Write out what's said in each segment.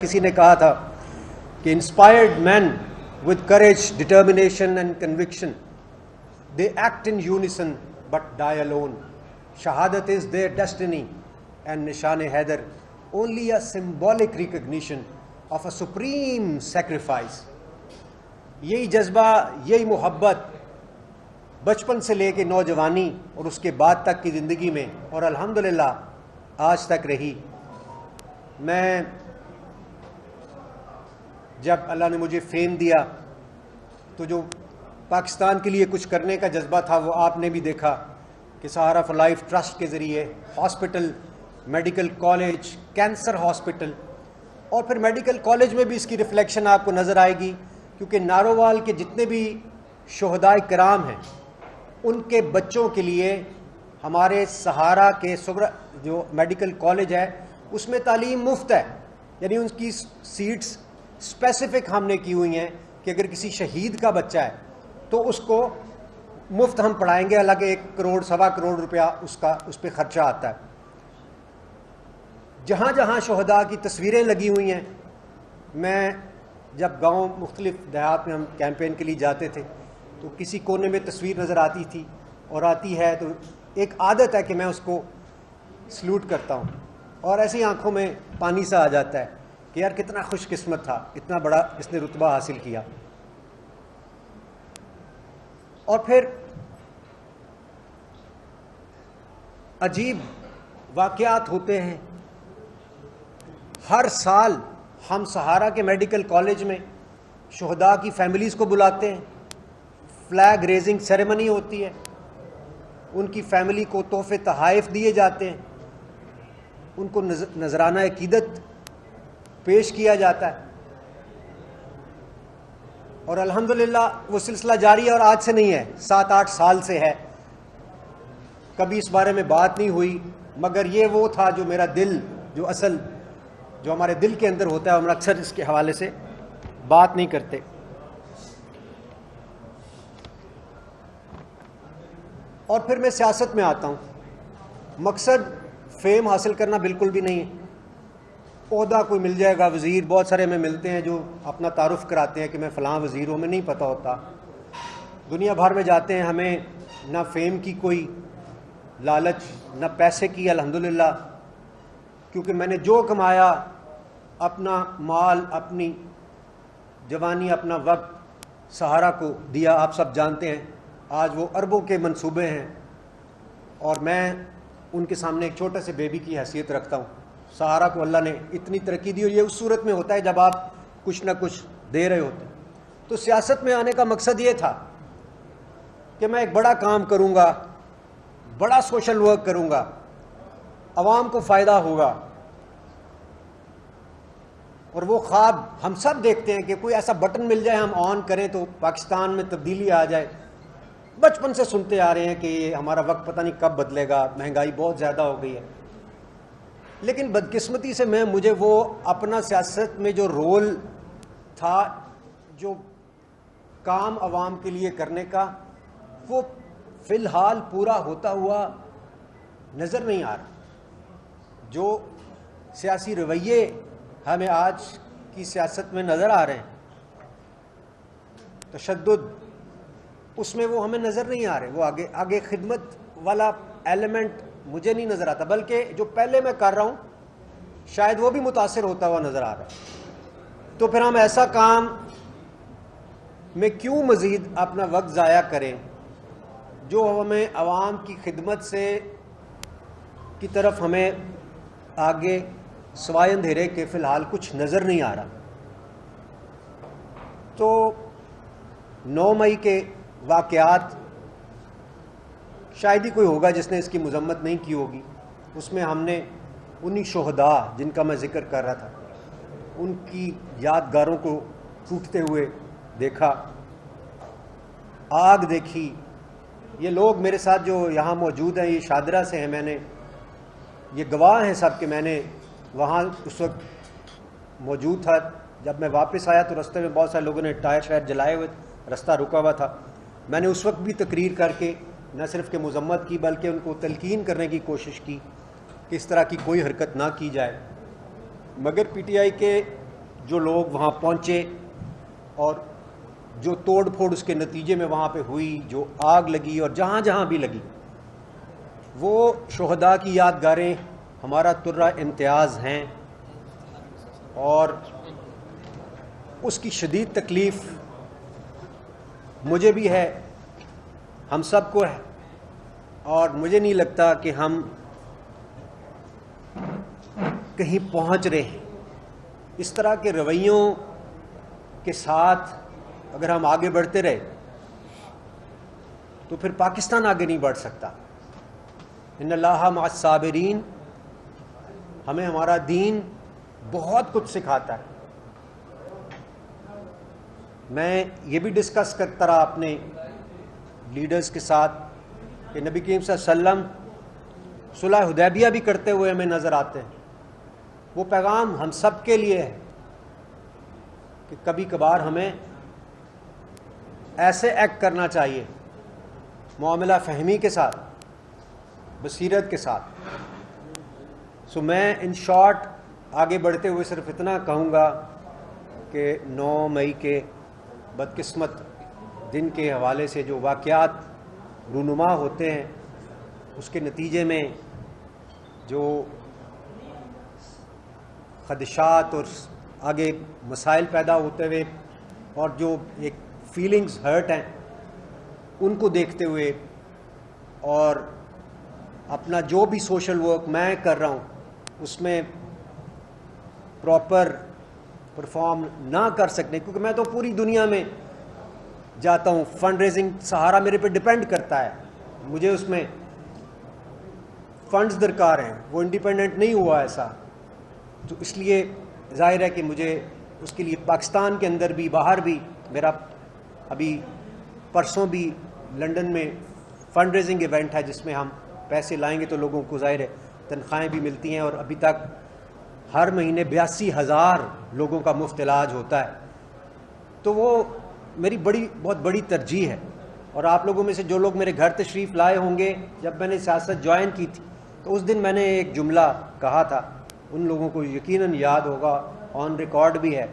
کسی نے کہا تھا کہ inspired men with courage determination and conviction they act in unison but die alone. شہادت is their destiny and Nishan Haider only a symbolic recognition of a supreme sacrifice. یہی جذبہ، یہی محبت بچپن سے لے کے نوجوانی اور اس کے بعد تک کی زندگی میں اور الحمدللہ آج تک رہی. میں جب اللہ نے مجھے فیم دیا تو جو پاکستان کے لیے کچھ کرنے کا جذبہ تھا وہ آپ نے بھی دیکھا کہ سہارا فار لائف ٹرسٹ کے ذریعے hospital, medical college, cancer hospital, اور پھر میڈیکل کالج میں بھی اس کی ریفلیکشن آپ کو نظر آئے گی، کیونکہ نارووال کے جتنے بھی شہدائے کرام ہیں ان کے بچوں کے لیے ہمارے سہارا کے جو میڈیکل کالج ہے اس میں تعلیم مفت ہے. یعنی ان کی سیٹس اسپیسیفک ہم نے کی ہوئی ہیں کہ اگر کسی شہید کا بچہ ہے تو اس کو مفت ہم پڑھائیں گے، حالانکہ 1 کروڑ سوا کروڑ روپیہ اس پہ خرچہ آتا ہے. جہاں جہاں شہداء کی تصویریں لگی ہوئی ہیں، میں جب گاؤں مختلف دیہات میں ہم کیمپین کے لیے جاتے تھے تو کسی کونے میں تصویر نظر آتی تھی اور آتی ہے تو ایک عادت ہے کہ میں اس کو سلوٹ کرتا ہوں اور ایسی آنکھوں میں پانی سا آ جاتا ہے کہ یار کتنا خوش قسمت تھا، اتنا بڑا اس نے رتبہ حاصل کیا. اور پھر عجیب واقعات ہوتے ہیں. ہر سال ہم سہارا کے میڈیکل کالج میں شہداء کی فیملیز کو بلاتے ہیں، فلیگ ریزنگ سیریمنی ہوتی ہے، ان کی فیملی کو تحفے تحائف دیے جاتے ہیں، ان کو نذرانہ عقیدت پیش کیا جاتا ہے. اور الحمدللہ وہ سلسلہ جاری ہے اور آج سے نہیں ہے، 7-8 سال سے ہے. کبھی اس بارے میں بات نہیں ہوئی، مگر یہ وہ تھا جو میرا دل، جو ہمارے دل کے اندر ہوتا ہے، ہم اکثر اس کے حوالے سے بات نہیں کرتے. اور پھر میں سیاست میں آتا ہوں. مقصد فیم حاصل کرنا بالکل بھی نہیں ہے. عہدہ کوئی مل جائے گا، وزیر بہت سارے ہمیں ملتے ہیں جو اپنا تعارف کراتے ہیں کہ میں فلاں وزیر ہوں، میں نہیں پتہ ہوتا. دنیا بھر میں جاتے ہیں، ہمیں نہ فیم کی کوئی لالچ نہ پیسے کی الحمدللہ، کیونکہ میں نے جو کمایا، اپنا مال، اپنی جوانی، اپنا وقت سہارا کو دیا. آپ سب جانتے ہیں آج وہ اربوں کے منصوبے ہیں اور میں ان کے سامنے ایک چھوٹے سے بیبی کی حیثیت رکھتا ہوں. سہارا کو اللہ نے اتنی ترقی دی اور یہ اس صورت میں ہوتا ہے جب آپ کچھ نہ کچھ دے رہے ہوتے ہیں. تو سیاست میں آنے کا مقصد یہ تھا کہ میں ایک بڑا کام کروں گا، بڑا سوشل ورک کروں گا، عوام کو فائدہ ہوگا. اور وہ خواب ہم سب دیکھتے ہیں کہ کوئی ایسا بٹن مل جائے، ہم آن کریں تو پاکستان میں تبدیلی آ جائے. بچپن سے سنتے آ رہے ہیں کہ یہ ہمارا وقت پتہ نہیں کب بدلے گا، مہنگائی بہت زیادہ ہو گئی ہے. لیکن بدقسمتی سے مجھے وہ اپنا سیاست میں جو رول تھا، جو کام عوام کے لیے کرنے کا، وہ فی الحال پورا ہوتا ہوا نظر نہیں آ رہا. جو سیاسی رویے ہمیں آج کی سیاست میں نظر آ رہے ہیں، تشدد، اس میں وہ ہمیں نظر نہیں آ رہے. وہ آگے خدمت والا ایلیمنٹ مجھے نہیں نظر آتا، بلکہ جو پہلے میں کر رہا ہوں شاید وہ بھی متاثر ہوتا ہوا نظر آ رہا ہے. تو پھر ہم ایسا کام میں کیوں مزید اپنا وقت ضائع کریں جو ہمیں عوام کی خدمت سے کی طرف ہمیں آگے سوائے اندھیرے کے فی الحال کچھ نظر نہیں آ رہا. تو 9 مئی کے واقعات شاید ہی کوئی ہوگا جس نے اس کی مذمت نہیں کی ہوگی. اس میں ہم نے انہی شہداء جن کا میں ذکر کر رہا تھا، ان کی یادگاروں کو ٹوٹتے ہوئے دیکھا، آگ دیکھی. یہ لوگ میرے ساتھ جو یہاں موجود ہیں، یہ شادرہ سے ہیں، میں نے یہ گواہ ہیں سب کہ میں نے وہاں اس وقت موجود تھا. جب میں واپس آیا تو رستے میں بہت سارے لوگوں نے ٹائر شائر جلائے ہوئے، رستہ رکا ہوا تھا. میں نے اس وقت بھی تقریر کر کے نہ صرف کہ مذمت کی بلکہ ان کو تلقین کرنے کی کوشش کی کہ اس طرح کی کوئی حرکت نہ کی جائے. مگر پی ٹی آئی کے جو لوگ وہاں پہنچے اور جو توڑ پھوڑ اس کے نتیجے میں وہاں پہ ہوئی، جو آگ لگی اور جہاں جہاں بھی لگی، وہ شہداء کی یادگاریں ہمارا ترہ امتیاز ہیں، اور اس کی شدید تکلیف مجھے بھی ہے، ہم سب کو ہے، اور مجھے نہیں لگتا کہ ہم کہیں پہنچ رہے ہیں۔ اس طرح کے رویوں کے ساتھ اگر ہم آگے بڑھتے رہے تو پھر پاکستان آگے نہیں بڑھ سکتا۔ ان اللہ مع الصابرین، ہمیں ہمارا دین بہت کچھ سکھاتا ہے۔ میں یہ بھی ڈسکس کرتا رہا اپنے لیڈرز کے ساتھ کہ نبی کریم صلی اللہ علیہ وسلم صلح حدیبیہ بھی کرتے ہوئے ہمیں نظر آتے ہیں۔ وہ پیغام ہم سب کے لیے ہے کہ کبھی کبھار ہمیں ایسے ایکٹ کرنا چاہیے، معاملہ فہمی کے ساتھ، بصیرت کے ساتھ۔ سو میں ان شارٹ آگے بڑھتے ہوئے صرف اتنا کہوں گا کہ 9 مئی کے بدقسمت دن کے حوالے سے جو واقعات رونما ہوتے ہیں، اس کے نتیجے میں جو خدشات اور آگے مسائل پیدا ہوتے ہوئے اور جو ایک فیلنگز ہرٹ ہیں، ان کو دیکھتے ہوئے اور اپنا جو بھی سوشل ورک میں کر رہا ہوں اس میں پراپر پرفارم نہ کر سکنے، کیونکہ میں تو پوری دنیا میں جاتا ہوں، فنڈ ریزنگ سہارا میرے پہ ڈیپینڈ کرتا ہے، مجھے اس میں فنڈز درکار ہیں، وہ انڈیپینڈنٹ نہیں ہوا ایسا، تو اس لیے ظاہر ہے کہ مجھے اس کے لیے پاکستان کے اندر بھی باہر بھی، میرا ابھی پرسوں بھی لنڈن میں فنڈ ریزنگ ایونٹ ہے جس میں ہم پیسے لائیں گے تو لوگوں کو ظاہر ہے تنخواہیں بھی ملتی ہیں، اور ابھی تک ہر مہینے 82,000 لوگوں کا مفت علاج ہوتا ہے، تو وہ میری بہت بڑی ترجیح ہے۔ اور آپ لوگوں میں سے جو لوگ میرے گھر تشریف لائے ہوں گے جب میں نے سیاست جوائن کی تھی، تو اس دن میں نے ایک جملہ کہا تھا، ان لوگوں کو یقیناً یاد ہوگا، آن ریکارڈ بھی ہے،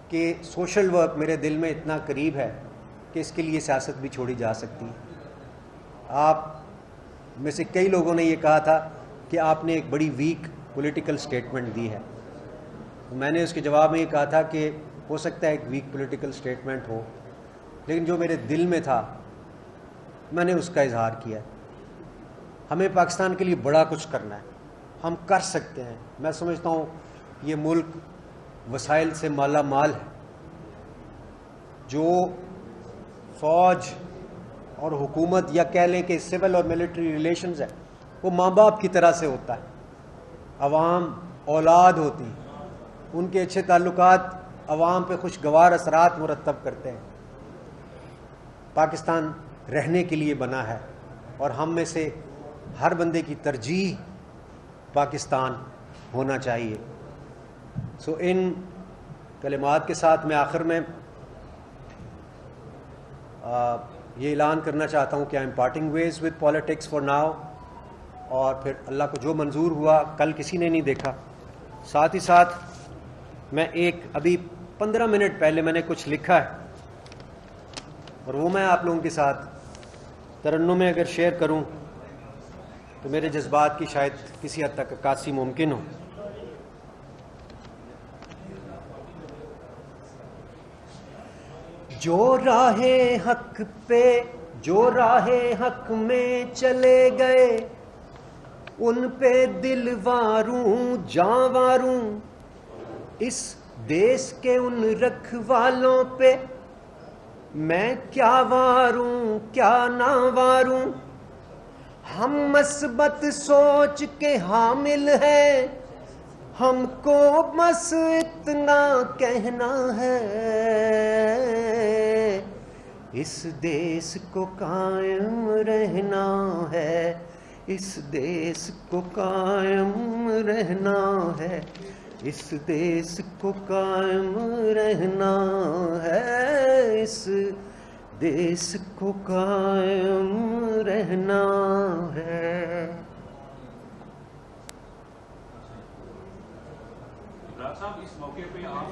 کہ سوشل ورک میرے دل میں اتنا قریب ہے کہ اس کے لیے سیاست بھی چھوڑی جا سکتی ہے۔ آپ میں سے کئی لوگوں نے یہ کہا تھا کہ آپ نے ایک بڑی ویک پولیٹیکل سٹیٹمنٹ دی ہے، میں نے اس کے جواب میں یہ کہا تھا کہ ہو سکتا ہے ایک ویک پولیٹیکل سٹیٹمنٹ ہو، لیکن جو میرے دل میں تھا میں نے اس کا اظہار کیا ہے۔ ہمیں پاکستان کے لیے بڑا کچھ کرنا ہے، ہم کر سکتے ہیں۔ میں سمجھتا ہوں یہ ملک وسائل سے مالا مال ہے، جو فوج اور حکومت یا کہہ لیں کہ سول اور ملٹری ریلیشنز ہے، وہ ماں باپ کی طرح سے ہوتا ہے، عوام اولاد ہوتی، ان کے اچھے تعلقات عوام پہ خوشگوار اثرات مرتب کرتے ہیں۔ پاکستان رہنے کے لیے بنا ہے، اور ہم میں سے ہر بندے کی ترجیح پاکستان ہونا چاہیے۔ سو ان کلمات کے ساتھ میں آخر میں یہ اعلان کرنا چاہتا ہوں کہ I am parting ways with politics for now, اور پھر اللہ کو جو منظور ہوا کل کسی نے نہیں دیکھا۔ ساتھ ہی ساتھ میں ابھی 15 منٹ پہلے میں نے کچھ لکھا ہے، اور وہ میں آپ لوگوں کے ساتھ ترنم میں اگر شیئر کروں تو میرے جذبات کی شاید کسی حد تک عکاسی ممکن ہو۔ جو راہ حق پہ، جو راہ حق میں چلے گئے، ان پہ دل واروں جاں واروں، اس دیس کے ان رکھوالوں پہ میں کیا واروں کیا نہ واروں۔ ہم مثبت سوچ کے حامل ہیں، ہم کو بس اتنا کہنا ہے، اس دیس کو قائم رہنا ہے، اس دیس کو قائم رہنا ہے، اس دیس کو قائم رہنا ہے، اس دیس کو قائم رہنا ہے۔ صاحب اس موقع پہ آپ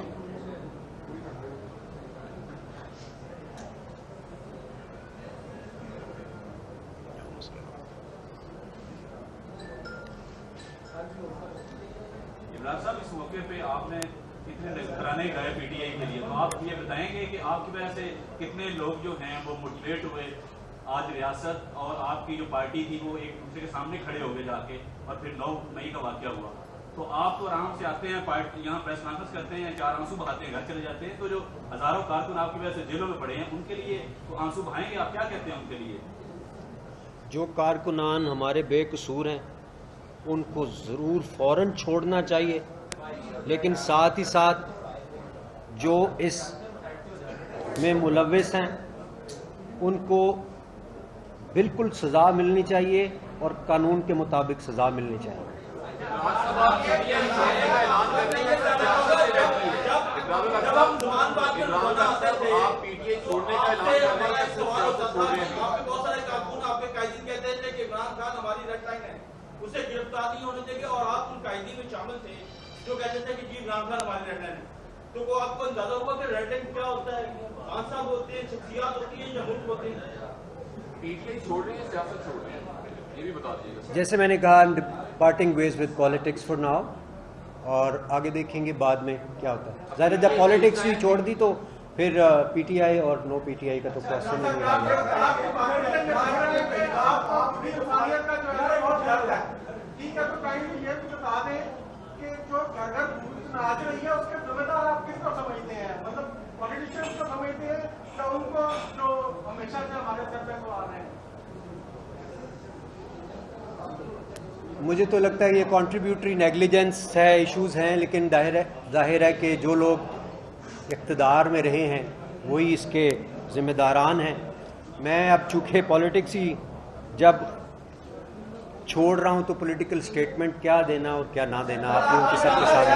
اس موقع پہ آپ نے کتنے نذرانے گئے پی ٹی آئی کے لیے، تو آپ یہ بتائیں گے کہ آپ کی وجہ سے کتنے لوگ جو ہیں وہ موٹیویٹ ہوئے آج ریاست اور آپ کی جو پارٹی تھی وہ ایک دوسرے کے سامنے کھڑے ہو گئے جا کے، اور پھر 9 مئی کا واقعہ ہوا. تو آپ تو آرام سے آتے ہیں یہاں پریس کانفرنس کرتے ہیں، 4 آنسو بہاتے ہیں، گھر چلے جاتے ہیں. تو جو ہزاروں کارکن آپ کی وجہ سے جیلوں میں پڑے ہیں ان کے لیے تو آنسو بہائیں گے، آپ کیا کہتے ہیں ان کے لیے؟ جو کارکنان ہمارے بے قصور ہیں ان کو ضرور فوراً چھوڑنا چاہیے، لیکن ساتھ ہی ساتھ جو اس میں ملوث ہیں ان کو بالکل سزا ملنی چاہیے اور قانون کے مطابق سزا ملنی چاہیے. اسے گرفتار نہیں ہونے دیں گے، اور آپ ان قائدین میں شامل تھے جو کہتے تھے کہ جی عمران خان ہماری ریڈ لائن ہے. تو وہ آپ کو اندازہ ہوا کہ ریڈ لائن کیا ہوتا ہے؟ خان صاحب ہوتے ہیں، شخصیات ہوتی ہیں یا ملک ہوتے ہیں؟ پی ٹی آئی چھوڑ رہے ہیں، سیاست چھوڑ رہے ہیں، یہ بھی بتا دیجیے گا. جیسے میں نے کہا parting ways with politics for now, اور آگے دیکھیں گے بعد میں کیا ہوتا ہے. ظاہر ہے جب پالیٹکس ہی چھوڑ دی تو پھر پی ٹی آئی اور نو پی ٹی آئی کا تو کوشچن نہیں ہے. ٹھیک ہے، تو کہیں یہ بھی بتا دیں کہ جو گھر آج رہی ہے اس کے ذمہ دار آپ کس کو سمجھتے ہیں؟ مطلب پولیٹیشین کو سمجھتے ہیں یا ان کو جو ہمیشہ سے ہمارے سر پہ آ رہے ہیں؟ مجھے تو لگتا ہے یہ کنٹریبیوٹری نیگلیجنس ہے، ایشوز ہیں، لیکن ظاہر ہے کہ جو لوگ اقتدار میں رہے ہیں وہی اس کے ذمہ داران ہیں. میں اب چونکہ پالیٹکس ہی جب چھوڑ رہا ہوں تو پولیٹیکل سٹیٹمنٹ کیا دینا اور کیا نہ دینا آپ لوگوں کے سب کے سامنے